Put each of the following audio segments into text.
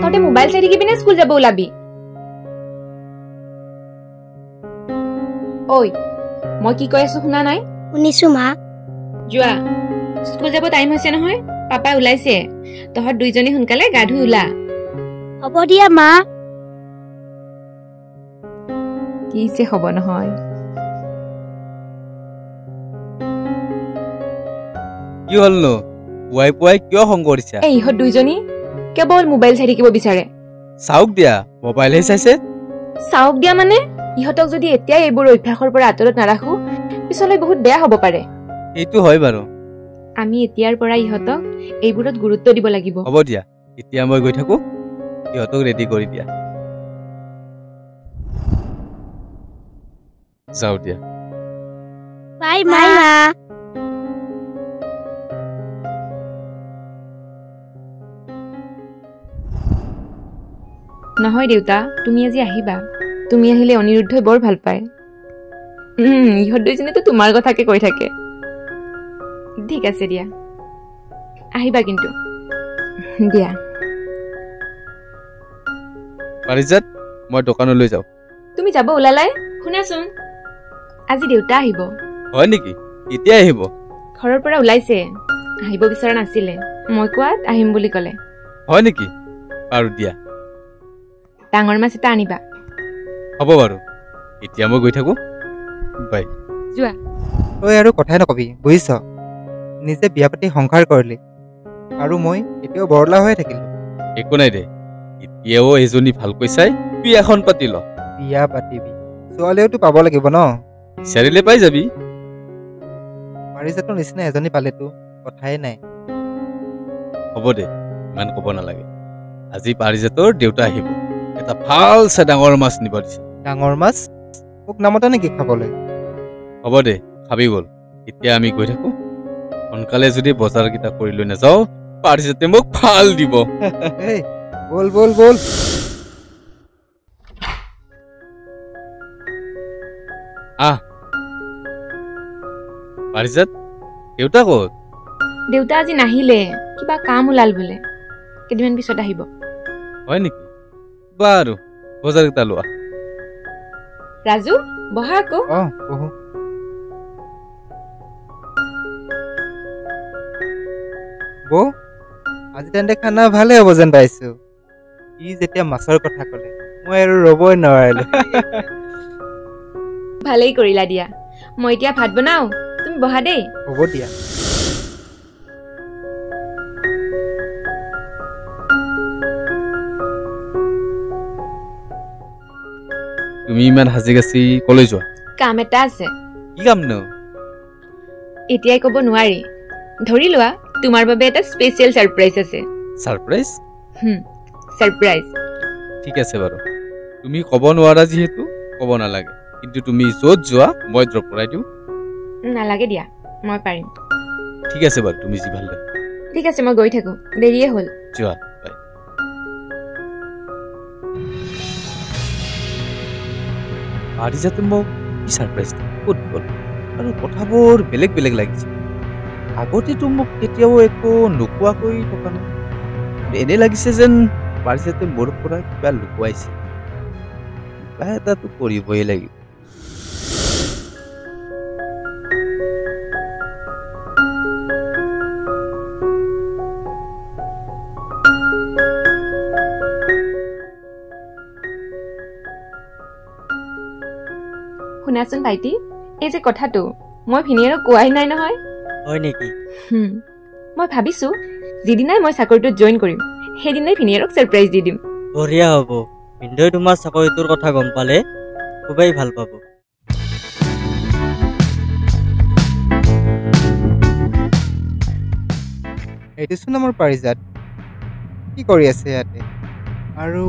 তহঁতে মোবাইল চাই থাকিবি নে স্কুল যাব ওলাবি? ঐ মই কি কৈ আছো শুনা নাই? শুনিছো মা। যোৱা, স্কুল যাব টাইম হৈছে নহয়, পাপা ওলাইছে। তহঁত দুইজনী সোনকালে গা ধুই ওলা। হ'ব দিয়া মা। কি যে হ'ব নহয়। কি হ'ল নো? পুৱাই পুৱাই কিয় খং কৰিছা? এই ইহঁত দুইজনী কেৱল মোবাইল চাই থাকিব বিচাৰে। চাওক দিয়া, মোবাইলহে চাইছে। চাওক দিয়া মানে? ইহঁতক যদি এতিয়াই এইবোৰ অভ্যাসৰ পৰা আঁতৰত নাৰাখো পিছলৈ বহুত বেয়া হ'ব পাৰে। এইটো হয় বাৰু। আমি এতিয়াৰ পৰা ইহঁতক এইবোৰত গুৰুত্ব দিব লাগিব। হ'ব দিয়া, এতিয়া মই গৈ থাকো, ইহঁতক ৰেডি কৰি দিয়া। যাওঁ দিয়া। বাই মা। নহয় দেউতা, তুমি আজি আহিবা। তুমি আহিলে অনিৰুদ্ধই বৰ ভাল পায়। ইহঁত দুইজনীতো তোমাৰ কথাকে কৈ থাকে। ঠিক আছে দিয়া, আহিবা কিন্তু। দিয়া। পাৰিজাত, মই দোকানলৈ যাওঁ। তুমি যাব ওলালাই? শুনাচোন, আজি দেউতা আহিব। হয় নেকি? কেতিয়া আহিব? ঘৰৰ পৰা ওলাইছে, আহিব বিচৰা নাছিলে, মই কোৱাত আহিম বুলি ক'লে। হয় নেকি? আৰু দিয়া। ডাঙৰ মাছ এটা আনিবা। হ'ব বাৰু, এতিয়া মই গৈ থাকো। বাই। যোৱা। তই আৰু কথাই নকবি বুজিছ। নিজে বিয়া পাতি সংসাৰ কৰিলি আৰু মই এতিয়াও বৰলা হৈ থাকিলো। একো নাই দে, এতিয়াও এজনী ভালকৈ চাই বিয়াখন পাতি ল। বিয়া পাতিবি, ছোৱালীওতো পাব লাগিব ন। বিচাৰিলে পাই যাবি। পাৰিজাতৰ নিচিনা এজনী পালেতো কথাই নাই। হ'ব দে, ইমান ক'ব নালাগে। আজি পাৰিজাতৰ দেউতা আহিব, এটা ভাল চাই ডাঙৰ মাছ নিব দিছে। ডাঙৰ মাছ? মোক নামতা নেকি খাবলৈ? হ'ব দে, খাবি গ'ল। এতিয়া আমি গৈ থাকো। সোনকালে যদি বজাৰকেইটা কৰি লৈ নাযাওঁ, পাৰিজাতে মোক ভাল দিব। এই বল বল বল। আহ পাৰিজাত, দেউতা ক'ত? দেউতা আজি নাহিলে, কিবা কাম ওলাল বোলে। কেইদিনমান পিছত আহিব। হয় নেকি? বাৰু, বজাৰকেইটা লোৱা। ৰাজু, বহা আকৌ। বহু বৌ, আজি তেন্তে খানা ভালে হ'ব যেন পাইছো। ই যেতিয়া মাছৰ কথা ক'লে মই আৰু ৰ'বই নোৱাৰিলো। ভালেই কৰিলা দিয়া। মই এতিয়া ভাত বনাও, তুমি বহা দেই। হ'ব দিয়া। তুমি ইমান সাজি কাচি কলৈ যোৱা? কাম এটা আছে। কি কাম নো? এতিয়াই ক'ব নোৱাৰি। ধৰি লোৱা তোমাৰ বাবে এটা স্পেচিয়েল ছাৰপ্ৰাইজ আছে। ছাৰপ্ৰাইজ? ছাৰপ্ৰাইজ। ঠিক আছে বাৰু, তুমি ক'ব নোৱাৰা যিহেতু ক'ব নালাগে। কিন্তু তুমি য'ত যোৱা মই ড্ৰপ কৰাই দিওঁ। নালাগে দিয়া, মই পাৰিম। ঠিক আছে বাৰু, তুমি যি ভাল লাগে। ঠিক আছে, মই গৈ থাকো, দেৰিয়ে হ'ল। যোৱা। বাই। পাৰিজাতে মোক কি ছাৰপ্ৰাইজ ক'ত গ'ল? আৰু কথাবোৰ বেলেগ বেলেগ লাগিছে। আগতেতো মোক কেতিয়াও একো নোকোৱাকৈ থকা নাই। এনে লাগিছে যেন পাৰিজাতে মোৰ পৰা কিবা লুকুৱাইছে। কিবা এটাতো কৰিবই লাগিব। শুনাচোন ভাইটি, এই যে কথাটো মই ভিনিয়েৰক কোৱাই নাই নহয়। হয় নেকি? মই ভাবিছো যিদিনাই মই চাকৰিটোত জইন কৰিম সেইদিনাই ভিনিয়েৰক ছাৰপ্ৰাইজ দি দিম। বঢ়িয়া হ'ব। ভিনদেউ তোমাৰ চাকৰিটোৰ কথা গম পালে খুবেই ভাল পাব। এইটোচোন আমাৰ পাৰিজাত। কি কৰি আছে ইয়াতে? আৰু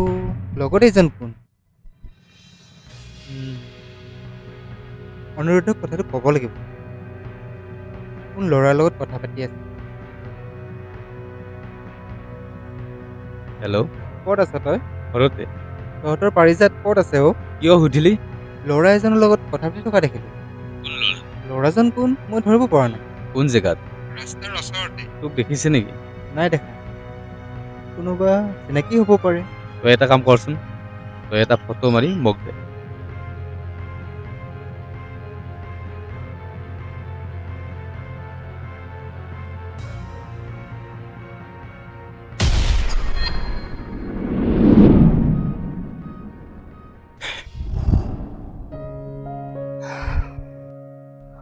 লগত এইজন কোন? অনুৰোধক কথাটো ক'ব লাগিব। কোন ল'ৰাৰ লগত কথা পাতি আছে? হেল্ল', ক'ত আছ তই? ঘৰতে। তহঁতৰ পাৰিজাত ক'ত আছে? কিয় সুধিলি? ল'ৰা এজনৰ লগত কথা পাতি থকা দেখিলো। ল'ৰাজন কোন মই ধৰিব পৰা নাই। কোন জেগাত? ৰাস্তাৰ ওচৰতে। তোক দেখিছে নেকি? নাই দেখা। কোনোবা চিনাকি হ'ব পাৰে। তই এটা কাম কৰচোন, তই এটা ফটো মাৰি মোক দে।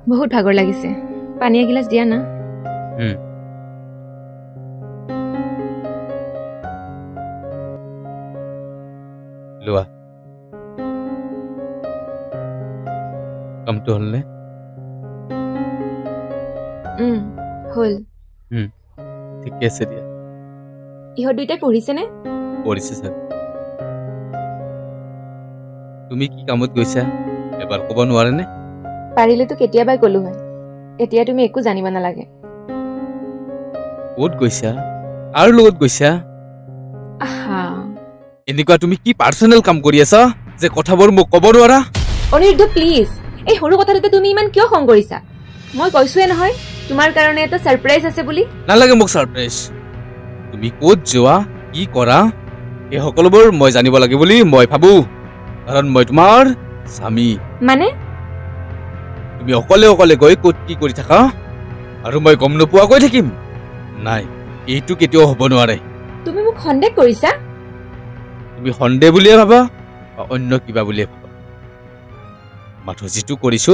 বহুত ভাগৰ লাগিছে, পানী এগিলাচ দিয়া না। লোৱা। কামটো হ'লনে? হ'ল। ঠিকে আছে দিয়া। ইহঁত দুইটাই পঢ়িছেনে? পঢ়িছে ছাৰ। তুমি কি কামত গৈছা এবাৰ ক'ব নোৱাৰেনে? পাৰিলেতো কেতিয়াবাই ক'লো হয়, এতিয়া তুমি একো জানিব নালাগে। ক'ত গৈছা? আৰু লগত গৈছা? আহা, এনেকুৱা তুমি কি পাৰ্চনেল কাম কৰি আছা যে কথাবোৰ মোক ক'ব নোৱাৰা? অনিৰুদ্ধ প্লিজ, এই সৰু কথাটোতে তুমি ইমান কিয় খং কৰিছা? মই কৈছোৱে নহয় তোমাৰ কাৰণে এটা ছাৰপ্ৰাইজ আছে বুলি। নালাগে মোক ছাৰপ্ৰাইজ। তুমি ক'ত যোৱা, কি কৰা, এই সকলোবোৰ মই জানিব লাগে বুলি মই ভাবো, কাৰণ মই তোমাৰ স্বামী। মানে তুমি অকলে অকলে গৈ ক'ত কি কৰি থাকা আৰু মই গম নোপোৱাকৈ থাকিম? নাই, এইটো কেতিয়াও হ'ব নোৱাৰে। তুমি মোক সন্দেহ কৰিছা? তুমি সন্দেহ বুলিয়ে ভাবা বা অন্য কিবা বুলিয়ে ভাবা, মাথো যিটো কৰিছো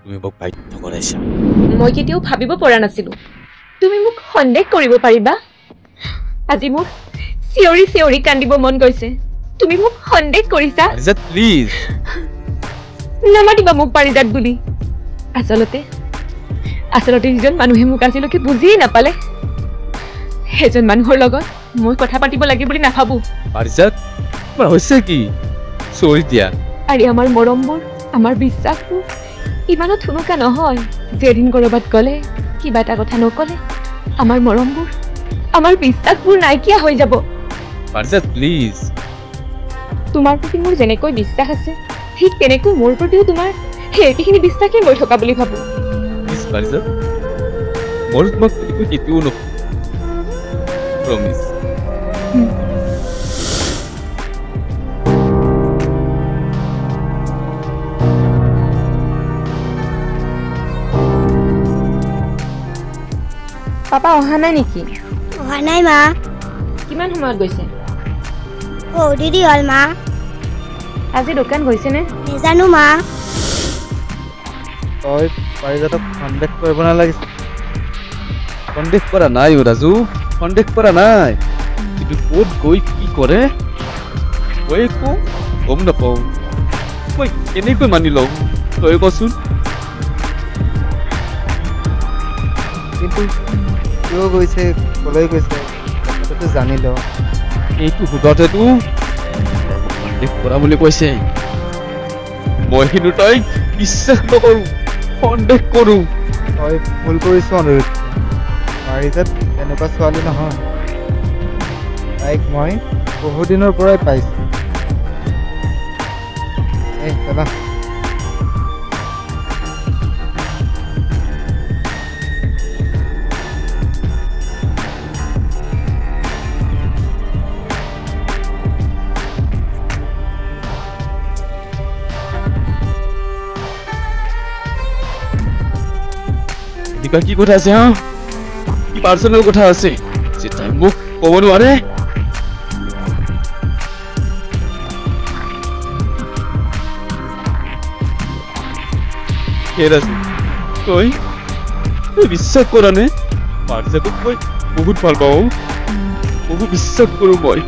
তুমি মোক বাধ্য কৰাইছা। মই কেতিয়াও ভাবিব পৰা নাছিলো তুমি মোক সন্দেহ কৰিব পাৰিবা। আজি মোক চিঞৰি চিঞৰি কান্দিব মন গৈছে, তুমি মোক সন্দেহ কৰিছা। পাৰিজাত প্লিজ নামাতিবা মোক পাৰিজাত বুলি। আচলতে যিজন মানুহে মোক আজিলৈকে বুজিয়ে নাপালে, সেইজন মানুহৰ লগত মই কথা পাতিব লাগে বুলি নাভাবো। পাৰিজাত তোমাৰ হৈছে কি? চৰি দিয়া। আৰু আমাৰ মৰমবোৰ, আমাৰ বিশ্বাসবোৰ ইমানো থুনুকা নহয় যে এদিন ক'ৰবাত গ'লে কিবা এটা কথা নক'লে আমাৰ মৰমবোৰ, আমাৰ বিশ্বাসবোৰ নাইকিয়া হৈ যাব। পাৰিজাত প্লিজ। তোমাৰ প্ৰতি মোৰ যেনেকৈ বিশ্বাস আছে, ঠিক তেনেকৈ মোৰ প্ৰতিও তোমাৰ সেই একেখিনি বিশ্বাসেই মই থকা বুলি ভাবো। প্লিজ পাৰিজাত, মই তোমাক কেতিয়াও নকওঁ, প্ৰমিছ। পাপা অহা নাই নেকি? অহা নাই মা। কিমান সময়ত গৈছে? দেৰি হ'ল মা। আজি দোকান গৈছেনে? নেজানো মা। তই পাৰিজাতক সন্দেহ কৰিব নালাগিছিল। সন্দেহ কৰা নাই ৰাজু, সন্দেহ কৰা নাই, কিন্তু ক'ত গৈ কি কৰে মই একো গম নাপাওঁ। মই কেনেকৈ মানি লওঁ তই কচোন? কিন্তু কিয় গৈছে, কলৈ গৈছে কথাটো জানি ল। এইটো সোধতেতো সন্দেহ কৰা বুলি কৈছে, মই কিন্তু তাইক বিশ্বাস নকৰো, সন্দেহ কৰো। তই ভুল কৰিছ অনুৰোধ। পাৰিজাত তেনেকুৱা ছোৱালী নহয়, তাইক মই বহুদিনৰ পৰাই পাইছো। এই চলা। এনেকুৱা কি কথা আছে? হা, কি পাৰ্চনেল কথা আছে যে তাই মোক ক'ব নোৱাৰে? তই বিশ্বাস কৰা নে? পাৰিজাতক মই বহুত ভাল পাওঁ, বহুত বিশ্বাস কৰো মই।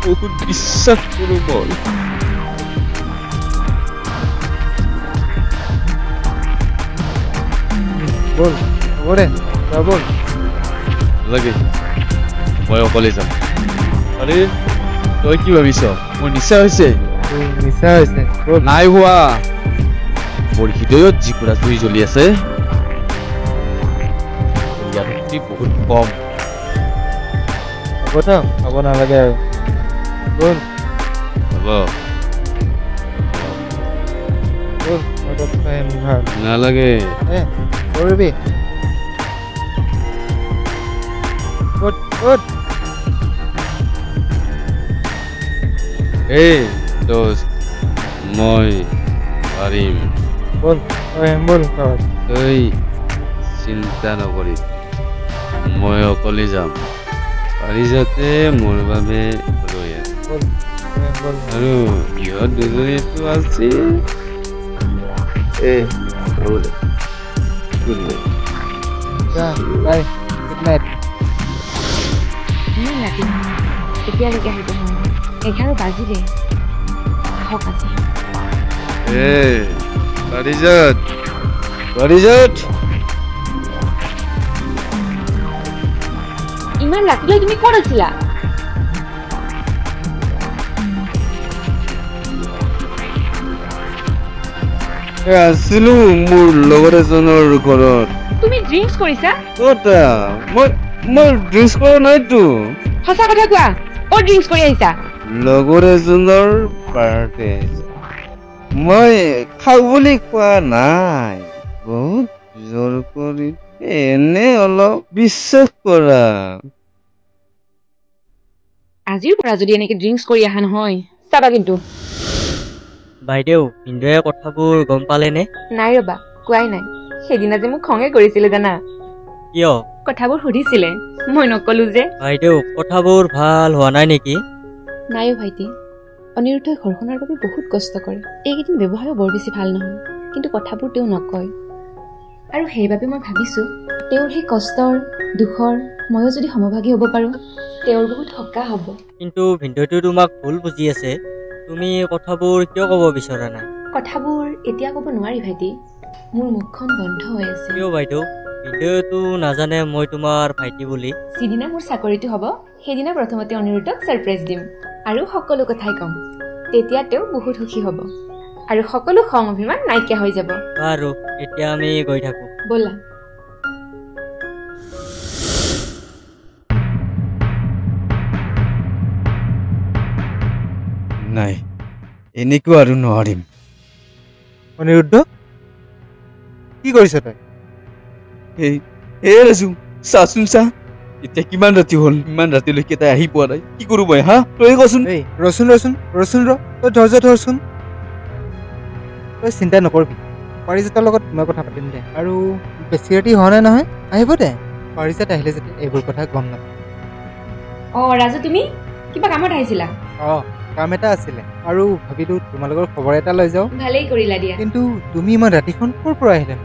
বহুত বিশ্বাস কৰো মই। বল হ'ব দে, তই বল। লাগে মই অকলে যাম। আৰে তই কি ভাবিছ মোৰ নিচা হৈছে? নিচা হৈছে? নাই হোৱা, মোৰ হৃদয়ত যিকোনা জুই জ্বলি আছে ইয়াৰ শক্তি বহুত কম। হ'ব তো, হ'ব নালাগে আৰু বল। হ'ব বল, মই তোক খুৱাই আনিম ভাল। নালাগে। কৰিবি ক'ত ক'ত? এই দোস্ত মই পাৰিম বল বল ঘৰত। তই চিন্তা নকৰি মই অকলে যাম পাৰি যাতে মোৰ বাবে ৰৈ আছে বল বল। আৰু ইহঁত দুজনীতো আছে যা বাই গুড নাইট। ইমান ৰাতি এতিয়ালৈকে আহিব নোৱাৰো 11 বাজিলে হওক আজি পাৰিজাত ইমান ৰাতিলৈ তুমি ক'ত আছিলা আছিলো মোৰ লগৰ এজনৰ ঘৰত তুমি ড্ৰিংকছ কৰিছা ক'তা মই ড্ৰিংকছ কৰা নাইতো সঁচা কথা কোৱা ক'ত ড্ৰিংকছ কৰি আহিছা লগৰ এজনৰ বাৰ্থডে মই খাওঁ বুলি কোৱা নাই বহুত জোৰ কৰি এনে অলপ বিশ্বাস কৰা আজিৰ পৰা যদি এনেকে ড্ৰিংকছ কৰি আহা নহয় চাবা কিন্তু বাইদেউ ভিনদেউৱে কথাবোৰ গম পালেনে নাই ৰবা কোৱাই নাই সেইদিনা যে মোক খঙে কৰিছিলে জানা কিয় কথাবোৰ সুধিছিলে মই নকলো যে বাইদেউ কথাবোৰ ভাল হোৱা নাই নেকি নাই অ' ভাইটি অনিৰুদ্ধই ঘৰখনৰ বাবে বহুত কষ্ট কৰে এইকেইদিন ব্যৱহাৰো বৰ বেছি ভাল নহয় কিন্তু কথাবোৰ তেওঁ নকয় আৰু সেইবাবে মই ভাবিছোঁ তেওঁৰ সেই কষ্টৰ দুখৰ ময়ো যদি সমভাগী হ'ব পাৰোঁ তেওঁৰ বহুত সকাহ হ'ব কিন্তু ভিনদেউটো তোমাক ভুল বুজি আছে তুমি কথাবোৰ কিয় ক'ব বিচৰা নাই কথাবোৰ এতিয়া ক'ব নোৱাৰি ভাইটি মোৰ মুখখন বন্ধ হৈ আছে কিয় বাইদেউ ভিনদেউটো নাজানে মই তোমাৰ ভাইটি বুলি যিদিনা মোৰ চাকৰিটো হ'ব সেইদিনা প্ৰথমতে অনিৰুদ্ধক ছাৰপ্ৰাইজ দিম আৰু সকলো কথাই ক'ম তেতিয়া তেওঁ বহুত সুখী হ'ব আৰু সকলো খং অভিমান নাইকিয়া হৈ যাব বাৰু এতিয়া আমি গৈ থাকোঁ ব'লা নাই এনেকুৱা আৰু নোৱাৰিম অনিৰুদ্ধ কি কৰিছ তই এই ৰাজু চাচোন চা এতিয়া কিমান ৰাতি হ'ল ইমান ৰাতিলৈকে তাই আহি পোৱা নাই কি কৰো মই হা তই কচোন এই ৰচোন তই ধৈৰ্য ধৰচোন তই চিন্তা নকৰিবি পাৰিজাতৰ লগত মই কথা পাতিম দে আৰু বেছি ৰাতি হোৱা নাই নহয় আহিব দে পাৰিজাত আহিলে যাতে এইবোৰ কথা গম নাপায় অঁ ৰাজু তুমি কিবা কামত আহিছিলা অঁ কাম এটা আছিলে আৰু ভাবিলো তোমালোকৰ খবৰ এটা লৈ যাওঁ ভালেই কৰিলা দিয়া কিন্তু তুমি ইমান ৰাতিখন ক'ৰ পৰা আহিলা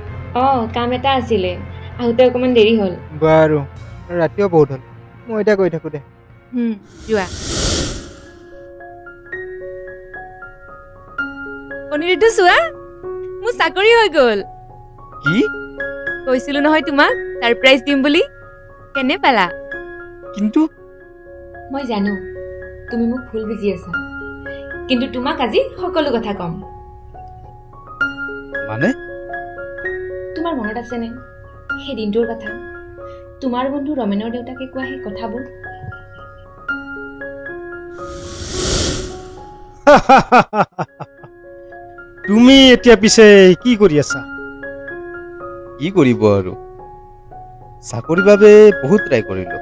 অঁ কাম এটা আছিলে আহোঁতে অকণমান দেৰি হ'ল বাৰু ৰাতিও বহুত হ'ল মই এতিয়া গৈ থাকোঁ দে যোৱা অনিৰুদ্ধ চোৱা মোৰ চাকৰি হৈ গ'ল কি কৈছিলো নহয় তোমাক ছাৰপ্ৰাইজ দিম বুলি কেনে পালা কিন্তু মই জানো তুমি মোক ভুল বুজি আছা কিন্তু তোমাক আজি সকলো কথা ক'ম মানে তোমাৰ মনত আছেনে সেই দিনটোৰ কথা তোমাৰ বন্ধু ৰমেনৰ দেউতাকে কোৱা সেই কথাবোৰ তুমি এতিয়া পিছে কি কৰি আছা কি কৰিব আৰু চাকৰিৰ বাবে বহুত ট্ৰাই কৰিলো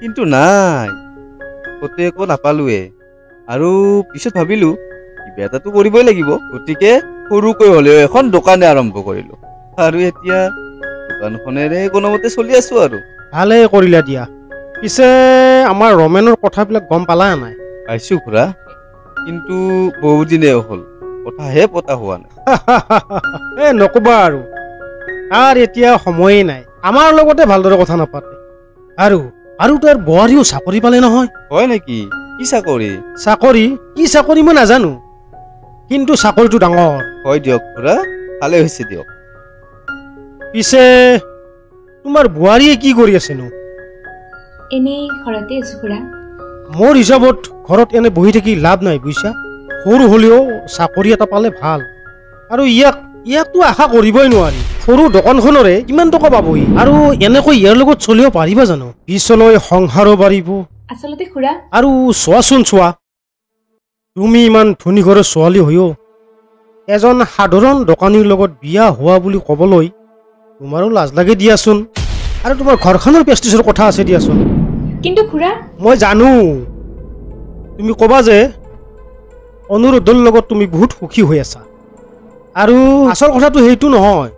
কিন্তু নাই ক'তে একো নাপালোৱে আৰু পিছত ভাবিলো কিবা এটাতো কৰিবই লাগিব গতিকে সৰুকৈ হ'লেও এখন দোকানে আৰম্ভ কৰিলো আৰু এতিয়া দোকানখনেৰে কোনোমতে চলি আছো আৰু ভালে কৰিলা দিয়া পিছে আমাৰ ৰমেনৰ কথাবিলাক গম পালা নাই পাইছো খুৰা কিন্তু বহুদিনে হ'ল কথাহে পতা হোৱা নাই নকবা আৰু তাৰ এতিয়া সময়েই নাই আমাৰ লগতে ভালদৰে কথা নাপাতে আৰু তাৰ বোৱাৰীও চাকৰি পালে নহয় হয় নেকি কি চাকৰি কি চাকৰি মই নাজানো কিন্তু চাকৰিটো ডাঙৰ হয় দিয়ক খুৰা ভালে হৈছে দিয়ক পিছে তোমাৰ বোৱাৰীয়ে কি কৰি আছেনো এনেই ঘৰতে আছো খুৰা মোৰ হিচাপত ঘৰত এনে বহি থাকি লাভ নাই বুজিছা সৰু হ'লেও চাকৰি এটা পালে ভাল আৰু ইয়াকতো আশা কৰিবই নোৱাৰি সৰু দোকানখনৰে কিমান টকা পাবহি আৰু এনেকৈ ইয়াৰ লগত চলিব পাৰিবা জানো পিছলৈ সংসাৰো বাঢ়িব আচলতে খুৰা আৰু চোৱা তুমি ইমান ধনী ঘৰৰ ছোৱালী হৈও এজন সাধাৰণ দোকানীৰ লগত বিয়া হোৱা বুলি ক'বলৈ তোমাৰো লাজ লাগে দিয়াচোন আৰু তোমাৰ ঘৰখনৰ প্ৰেষ্টিজৰ কথা আছে দিয়াচোন কিন্তু খুৰা মই জানো তুমি ক'বা যে অনুৰোধৰ লগত তুমি বহুত সুখী হৈ আছা আৰু আচল কথাটো সেইটো নহয়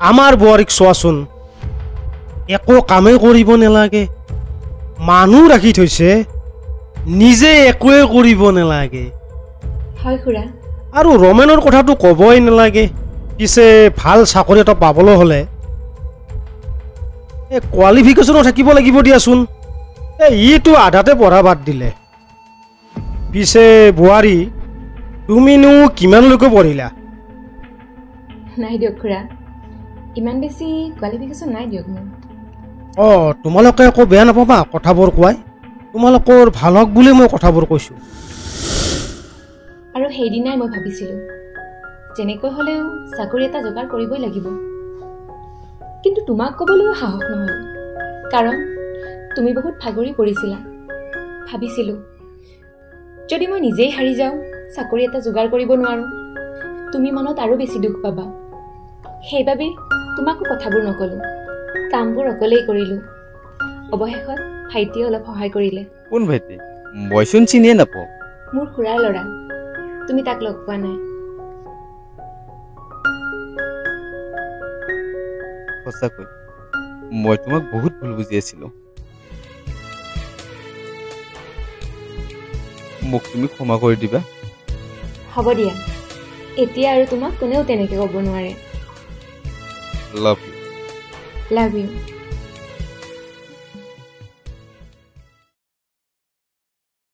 আমাৰ বোৱাৰীক চোৱাচোন একো কামেই কৰিব নালাগে মানুহ ৰাখি থৈছে নিজে একোৱে কৰিব নালাগে হয় খুৰা আৰু ৰমেনৰ কথাটো ক'বই নালাগে পিছে ভাল চাকৰি এটা পাবলৈ হ'লে এই কোৱালিফিকেশ্যনো থাকিব লাগিব দিয়াচোন ইটো আধাতে পঢ়া বাদ দিলে পিছে বোৱাৰী তুমিনো কিমানলৈকে পঢ়িলা নাই দিয়ক খুৰা ইমান বেছি কোৱালিফিকেশ্যন নাই দিয়ক মোৰ তোমালোকে একো বেয়া নাপাবা কথাবোৰ কোৱাই তোমালোকৰ ভাল হওক বুলি মই কথাবোৰ কৈছোঁ আৰু সেইদিনাই মই ভাবিছিলোঁ যেনেকৈ হ'লেও চাকৰি এটা যোগাৰ কৰিবই লাগিব কিন্তু তোমাক ক'বলৈও সাহস নহ'ল কাৰণ তুমি বহুত ভাগৰি পৰিছিলা ভাবিছিলোঁ যদি মই নিজেই হাৰি যাওঁ চাকৰি এটা যোগাৰ কৰিব নোৱাৰোঁ তুমি মনত আৰু বেছি দুখ পাবা সেইবাবে তোমাকো কথাবোৰ নক'লোঁ কামবোৰ অকলেই কৰিলোঁ অৱশেষত ভাইটিয়ে অলপ সহায় কৰিলে কোন ভাইটি মইচোন চিনিয়ে নাপাওঁ মোৰ খুৰাৰ ল'ৰা তুমি তাক লগ পোৱা নাই সঁচাকৈ মই তোমাক বহুত ভুল বুজি আছিলোঁ মোক তুমি ক্ষমা কৰি দিবা হ'ব দিয়া এতিয়া আৰু তোমাক কোনেও তেনেকৈ ক'ব নোৱাৰে লাভ ইউ লাভ ইউ